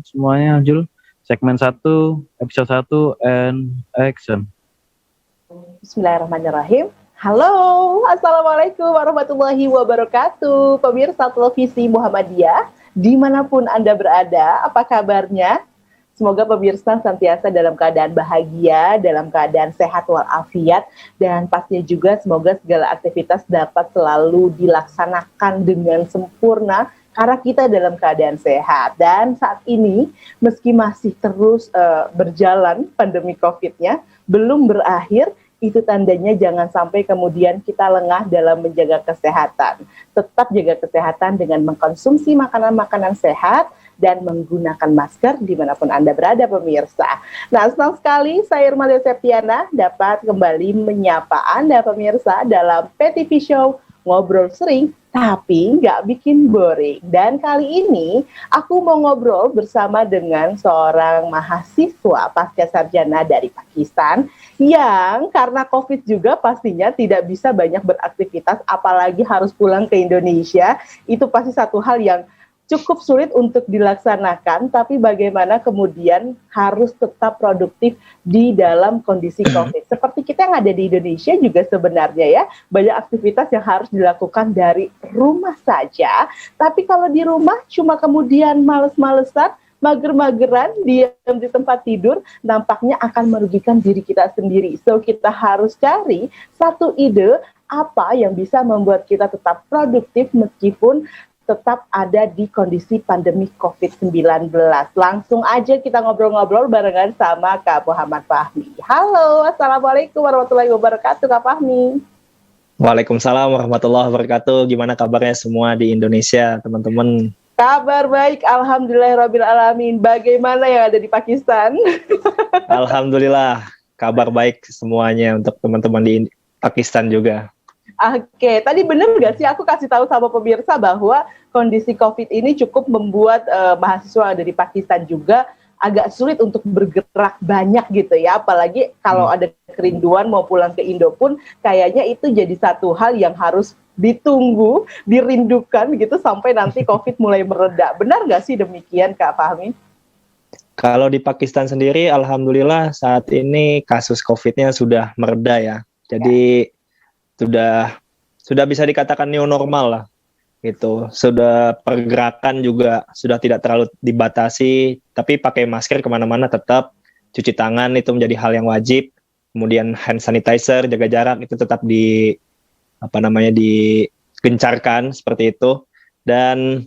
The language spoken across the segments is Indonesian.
semuanya, Jul. Segmen 1, episode 1, and action. Bismillahirrahmanirrahim. Halo, Assalamualaikum warahmatullahi wabarakatuh. Pemirsa televisi Muhammadiyah, dimanapun Anda berada, apa kabarnya? Semoga pemirsa senantiasa dalam keadaan bahagia, dalam keadaan sehat walafiat, dan pastinya juga semoga segala aktivitas dapat selalu dilaksanakan dengan sempurna karena kita dalam keadaan sehat. Dan saat ini, meski masih terus berjalan pandemi COVID-nya, belum berakhir, itu tandanya jangan sampai kemudian kita lengah dalam menjaga kesehatan. Tetap jaga kesehatan dengan mengkonsumsi makanan-makanan sehat dan menggunakan masker dimanapun Anda berada, pemirsa. Nah, senang sekali saya Irmalia Septiana dapat kembali menyapa Anda, pemirsa, dalam PTV Show Ngobrol Sering tapi nggak bikin boring. Dan kali ini aku mau ngobrol bersama dengan seorang mahasiswa pasca sarjana dari Pakistan yang karena COVID juga pastinya tidak bisa banyak beraktivitas, apalagi harus pulang ke Indonesia. Itu pasti satu hal yang cukup sulit untuk dilaksanakan, tapi bagaimana kemudian harus tetap produktif di dalam kondisi COVID. Seperti kita yang ada di Indonesia juga sebenarnya ya, banyak aktivitas yang harus dilakukan dari rumah saja, tapi kalau di rumah cuma kemudian males-malesan, mager-mageran, diam di tempat tidur, nampaknya akan merugikan diri kita sendiri. So, kita harus cari satu ide apa yang bisa membuat kita tetap produktif meskipun tetap ada di kondisi pandemi COVID-19. Langsung aja kita ngobrol-ngobrol barengan sama Kak Muhammad Fahmi. Halo, Assalamualaikum warahmatullahi wabarakatuh, Kak Fahmi. Waalaikumsalam warahmatullahi wabarakatuh. Gimana kabarnya semua di Indonesia, teman-teman? Kabar baik, alhamdulillahirrabbilalamin. Bagaimana yang ada di Pakistan? Alhamdulillah, kabar baik semuanya untuk teman-teman di Pakistan juga. Oke, tadi benar nggak sih aku kasih tahu sama pemirsa bahwa kondisi COVID ini cukup membuat mahasiswa dari Pakistan juga agak sulit untuk bergerak banyak gitu ya, apalagi kalau ada kerinduan mau pulang ke Indo pun kayaknya itu jadi satu hal yang harus ditunggu, dirindukan gitu sampai nanti COVID mulai mereda. Benar nggak sih demikian, Kak Fahmi? Kalau di Pakistan sendiri, alhamdulillah saat ini kasus COVID-nya sudah mereda ya. Jadi sudah bisa dikatakan new normal lah gitu. Sudah pergerakan juga sudah tidak terlalu dibatasi, tapi pakai masker kemana-mana tetap, cuci tangan itu menjadi hal yang wajib, kemudian hand sanitizer, jaga jarak itu tetap digencarkan seperti itu. Dan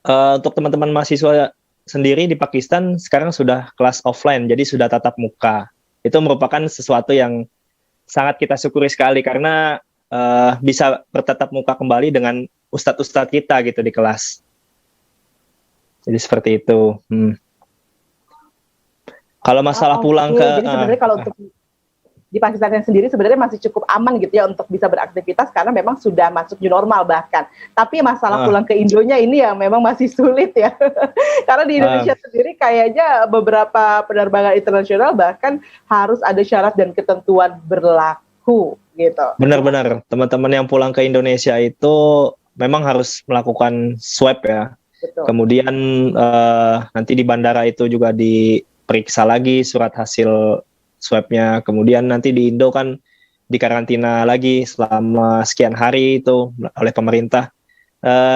untuk teman-teman mahasiswa sendiri di Pakistan sekarang sudah kelas offline, jadi sudah tatap muka. Itu merupakan sesuatu yang sangat kita syukuri sekali karena bisa bertatap muka kembali dengan ustadz-ustadz kita gitu di kelas. Jadi seperti itu. Kalau masalah pulang ke... Jadi sebenarnya kalau untuk di Pakistan sendiri sebenarnya masih cukup aman gitu ya untuk bisa beraktivitas karena memang sudah masuk new normal bahkan. Tapi masalah pulang ke Indonya ini yang memang masih sulit ya. Karena di Indonesia sendiri kayaknya beberapa penerbangan internasional bahkan harus ada syarat dan ketentuan berlaku gitu. Benar-benar, teman-teman yang pulang ke Indonesia itu memang harus melakukan swab ya. Betul. Kemudian nanti di bandara itu juga diperiksa lagi surat hasil swabnya, kemudian nanti di Indo kan dikarantina lagi selama sekian hari itu oleh pemerintah,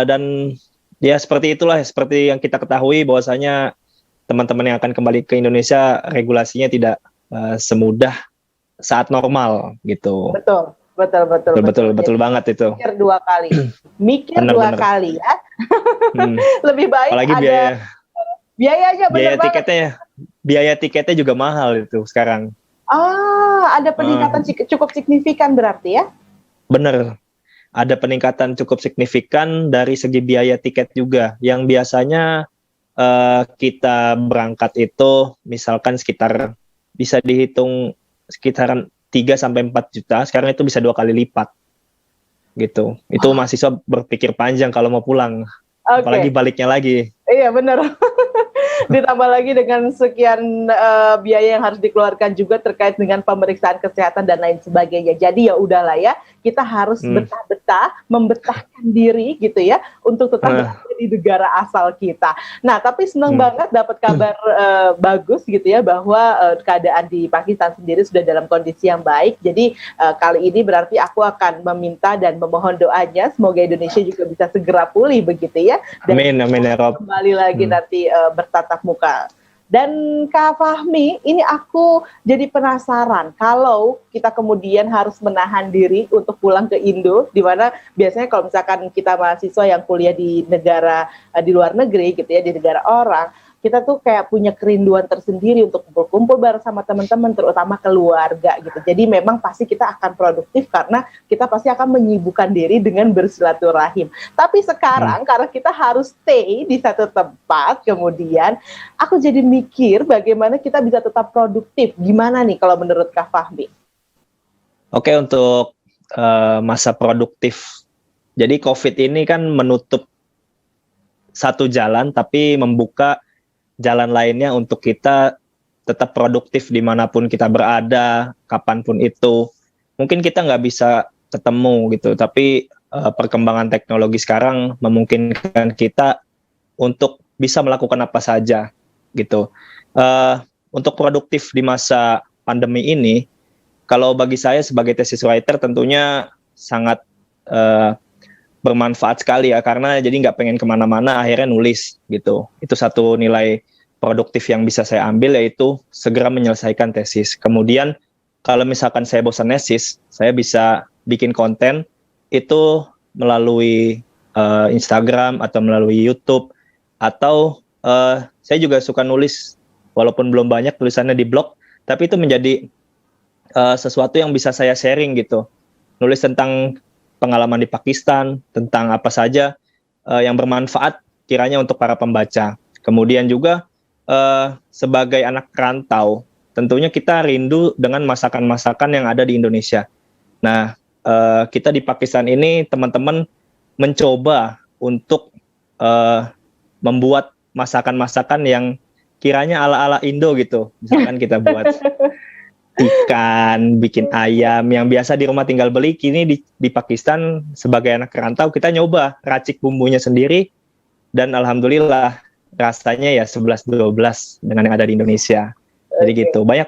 dan ya seperti itulah, seperti yang kita ketahui bahwasanya teman-teman yang akan kembali ke Indonesia regulasinya tidak semudah saat normal gitu. Betul banget itu. Mikir dua kali ya. Lebih baik apalagi ada biayanya, biaya tiketnya juga mahal itu sekarang. Ada peningkatan cukup signifikan berarti ya? Bener, ada peningkatan cukup signifikan dari segi biaya tiket juga. Yang biasanya kita berangkat itu misalkan sekitar bisa dihitung sekitaran 3-4 juta, sekarang itu bisa 2 kali lipat. Gitu. Itu mahasiswa berpikir panjang kalau mau pulang. Apalagi baliknya lagi. Iya benar. Ditambah lagi dengan sekian biaya yang harus dikeluarkan juga terkait dengan pemeriksaan kesehatan dan lain sebagainya. Jadi ya udahlah ya, kita harus betah-betah kita membetahkan diri gitu ya untuk tetap berada di negara asal kita. Nah, tapi senang banget dapat kabar bagus gitu ya bahwa keadaan di Pakistan sendiri sudah dalam kondisi yang baik. Jadi kali ini berarti aku akan meminta dan memohon doanya semoga Indonesia juga bisa segera pulih begitu ya. Dan Amin ya Rob. Kembali lagi nanti bertatap muka. Dan Kak Fahmi, ini aku jadi penasaran kalau kita kemudian harus menahan diri untuk pulang ke Indo, di mana biasanya kalau misalkan kita mahasiswa yang kuliah di negara di luar negeri gitu ya, di negara orang, kita tuh kayak punya kerinduan tersendiri untuk kumpul-kumpul bareng sama teman-teman, terutama keluarga gitu. Jadi memang pasti kita akan produktif karena kita pasti akan menyibukkan diri dengan bersilaturahim. Tapi sekarang karena kita harus stay di satu tempat, kemudian aku jadi mikir bagaimana kita bisa tetap produktif. Gimana nih kalau menurut Kak Fahmi? Oke, untuk masa produktif. Jadi COVID ini kan menutup satu jalan tapi membuka jalan lainnya untuk kita tetap produktif dimanapun kita berada, kapanpun itu. Mungkin kita nggak bisa ketemu gitu, tapi perkembangan teknologi sekarang memungkinkan kita untuk bisa melakukan apa saja gitu. Untuk produktif di masa pandemi ini, kalau bagi saya sebagai thesis writer tentunya sangat bermanfaat sekali ya, karena jadi nggak pengen kemana-mana, akhirnya nulis gitu. Itu satu nilai produktif yang bisa saya ambil, yaitu segera menyelesaikan tesis. Kemudian kalau misalkan saya bosan tesis, saya bisa bikin konten itu melalui Instagram atau melalui YouTube, atau saya juga suka nulis, walaupun belum banyak tulisannya di blog, tapi itu menjadi sesuatu yang bisa saya sharing gitu. Nulis tentang pengalaman di Pakistan, tentang apa saja yang bermanfaat kiranya untuk para pembaca. Kemudian juga sebagai anak rantau, tentunya kita rindu dengan masakan-masakan yang ada di Indonesia. Nah, kita di Pakistan ini teman-teman mencoba untuk membuat masakan-masakan yang kiranya ala-ala Indo gitu. Misalkan kita buat ikan, bikin ayam yang biasa di rumah tinggal beli, kini di Pakistan sebagai anak rantau kita nyoba racik bumbunya sendiri, dan alhamdulillah rasanya ya 11-12 dengan yang ada di Indonesia. Jadi gitu, banyak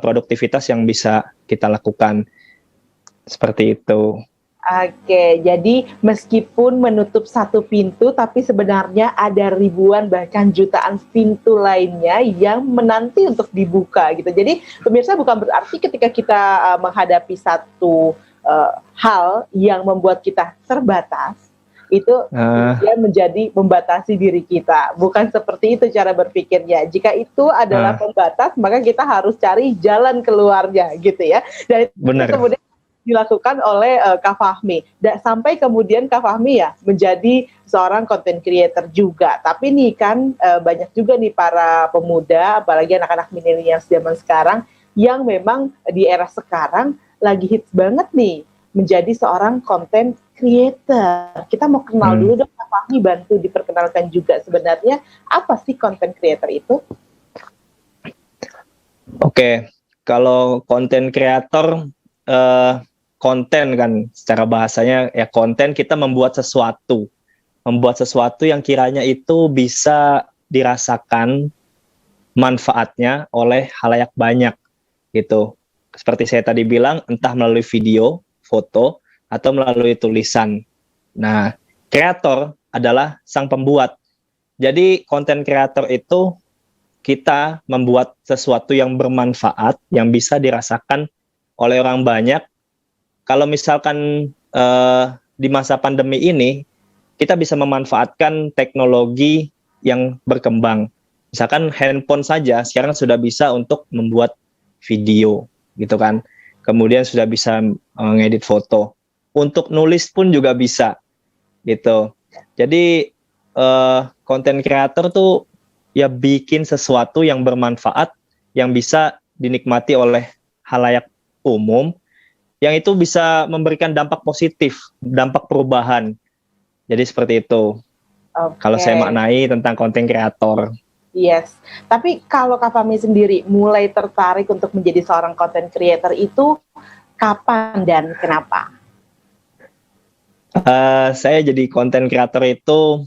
produktivitas yang bisa kita lakukan seperti itu. Oke, jadi meskipun menutup satu pintu, tapi sebenarnya ada ribuan bahkan jutaan pintu lainnya yang menanti untuk dibuka gitu. Jadi pemirsa, bukan berarti ketika kita menghadapi satu hal yang membuat kita terbatas, itu dia menjadi membatasi diri kita. Bukan seperti itu cara berpikirnya. Jika itu adalah pembatas, maka kita harus cari jalan keluarnya gitu ya. Dan benar. Kemudian dilakukan oleh Kak Fahmi. Sampai kemudian Kak Fahmi ya menjadi seorang content creator juga. Tapi nih kan banyak juga nih para pemuda, apalagi anak-anak milenial zaman sekarang, yang memang di era sekarang lagi hits banget nih menjadi seorang content creator. Kita mau kenal dulu dong, Kak Fahmi, bantu diperkenalkan juga sebenarnya apa sih content creator itu? Oke, kalau content creator, konten kan secara bahasanya ya, konten kita membuat sesuatu yang kiranya itu bisa dirasakan manfaatnya oleh khalayak banyak gitu. Seperti saya tadi bilang, entah melalui video, foto, atau melalui tulisan. Nah, kreator adalah sang pembuat. Jadi konten kreator itu kita membuat sesuatu yang bermanfaat, yang bisa dirasakan oleh orang banyak. Kalau misalkan di masa pandemi ini, kita bisa memanfaatkan teknologi yang berkembang. Misalkan handphone saja sekarang sudah bisa untuk membuat video, gitu kan. Kemudian sudah bisa ngedit foto. Untuk nulis pun juga bisa, gitu. Jadi content creator tuh ya bikin sesuatu yang bermanfaat, yang bisa dinikmati oleh khalayak umum, yang itu bisa memberikan dampak positif, dampak perubahan. Jadi seperti itu. Kalau saya maknai tentang content creator. Yes. Tapi kalau Kak Fahmi sendiri mulai tertarik untuk menjadi seorang content creator itu kapan dan kenapa? Saya jadi konten kreator itu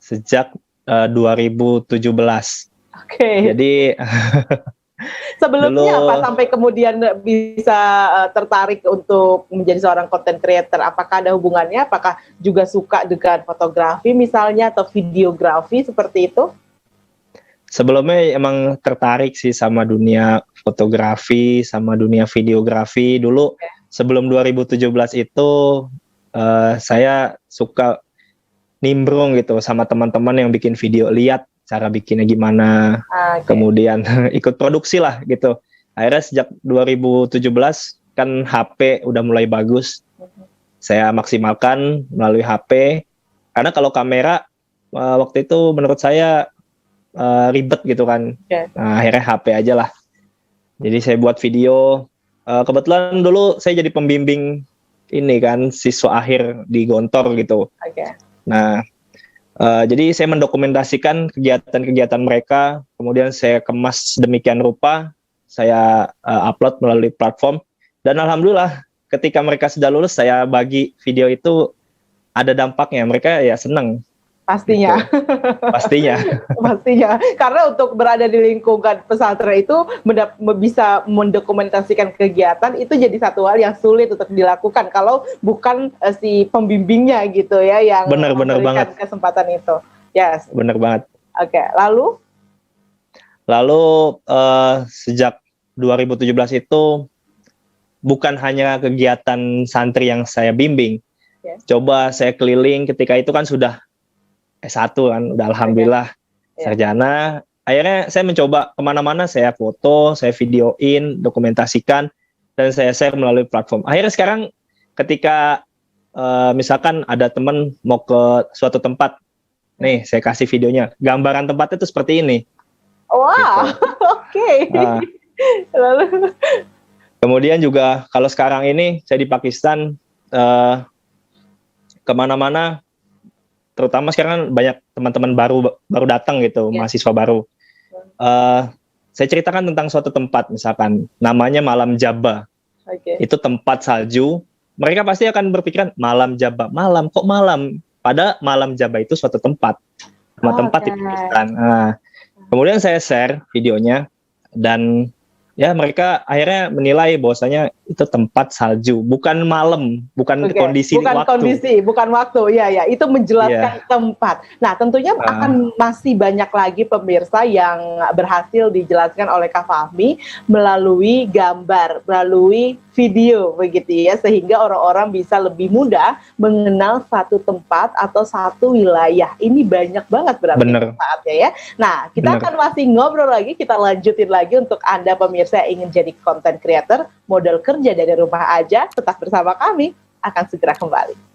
sejak 2017. Oke. Jadi Sebelumnya dulu apa sampai kemudian bisa tertarik untuk menjadi seorang content creator? Apakah ada hubungannya? Apakah juga suka dengan fotografi misalnya atau videografi seperti itu? sebelumnya emang tertarik sih sama dunia fotografi, sama dunia videografi. Dulu sebelum 2017 itu saya suka nimbrung gitu sama teman-teman yang bikin video, lihat cara bikinnya gimana, kemudian ikut produksi lah gitu. Akhirnya sejak 2017 kan HP udah mulai bagus, saya maksimalkan melalui HP, karena kalau kamera waktu itu menurut saya ribet gitu kan. Nah, akhirnya HP aja lah. Jadi saya buat video, kebetulan dulu saya jadi pembimbing ini kan, siswa akhir di Gontor gitu. Nah, jadi saya mendokumentasikan kegiatan-kegiatan mereka, kemudian saya kemas demikian rupa, saya upload melalui platform, dan alhamdulillah ketika mereka sudah lulus, saya bagi video itu, ada dampaknya, mereka ya senang. Pastinya. Gitu. Pastinya. Pastinya. Karena untuk berada di lingkungan pesantren itu bisa mendokumentasikan kegiatan itu jadi satu hal yang sulit untuk dilakukan kalau bukan si pembimbingnya gitu ya yang benar banget kesempatan itu. Yes. Benar banget. Oke, lalu sejak 2017 itu bukan hanya kegiatan santri yang saya bimbing. Coba saya keliling, ketika itu kan sudah S1 kan, udah alhamdulillah sarjana. Akhirnya saya mencoba kemana-mana, saya foto, saya videoin, dokumentasikan, dan saya share melalui platform. Akhirnya sekarang ketika misalkan ada teman mau ke suatu tempat, nih saya kasih videonya, gambaran tempatnya itu seperti ini. Wah, gitu. Oke. Lalu kemudian juga kalau sekarang ini saya di Pakistan, kemana-mana, terutama sekarang kan banyak teman-teman baru datang gitu, mahasiswa baru. Saya ceritakan tentang suatu tempat, misalkan namanya Malam Jabba. Itu tempat salju. Mereka pasti akan berpikiran Malam Jabba, malam kok malam? Padahal Malam Jabba itu suatu tempat, tempat di Pakistan. Kemudian saya share videonya, dan ya mereka akhirnya menilai bahwasanya itu tempat salju, bukan malam, bukan kondisi waktu. Bukan waktu, ya itu menjelaskan tempat. Nah, tentunya akan masih banyak lagi pemirsa yang berhasil dijelaskan oleh Kak Fahmi melalui gambar, melalui video begitu ya, sehingga orang-orang bisa lebih mudah mengenal satu tempat atau satu wilayah. Ini banyak banget berarti manfaatnya ya. Nah, kita akan masih ngobrol lagi, kita lanjutin lagi untuk Anda pemirsa yang ingin jadi content creator, modal kerja dari rumah aja, tetap bersama kami, akan segera kembali.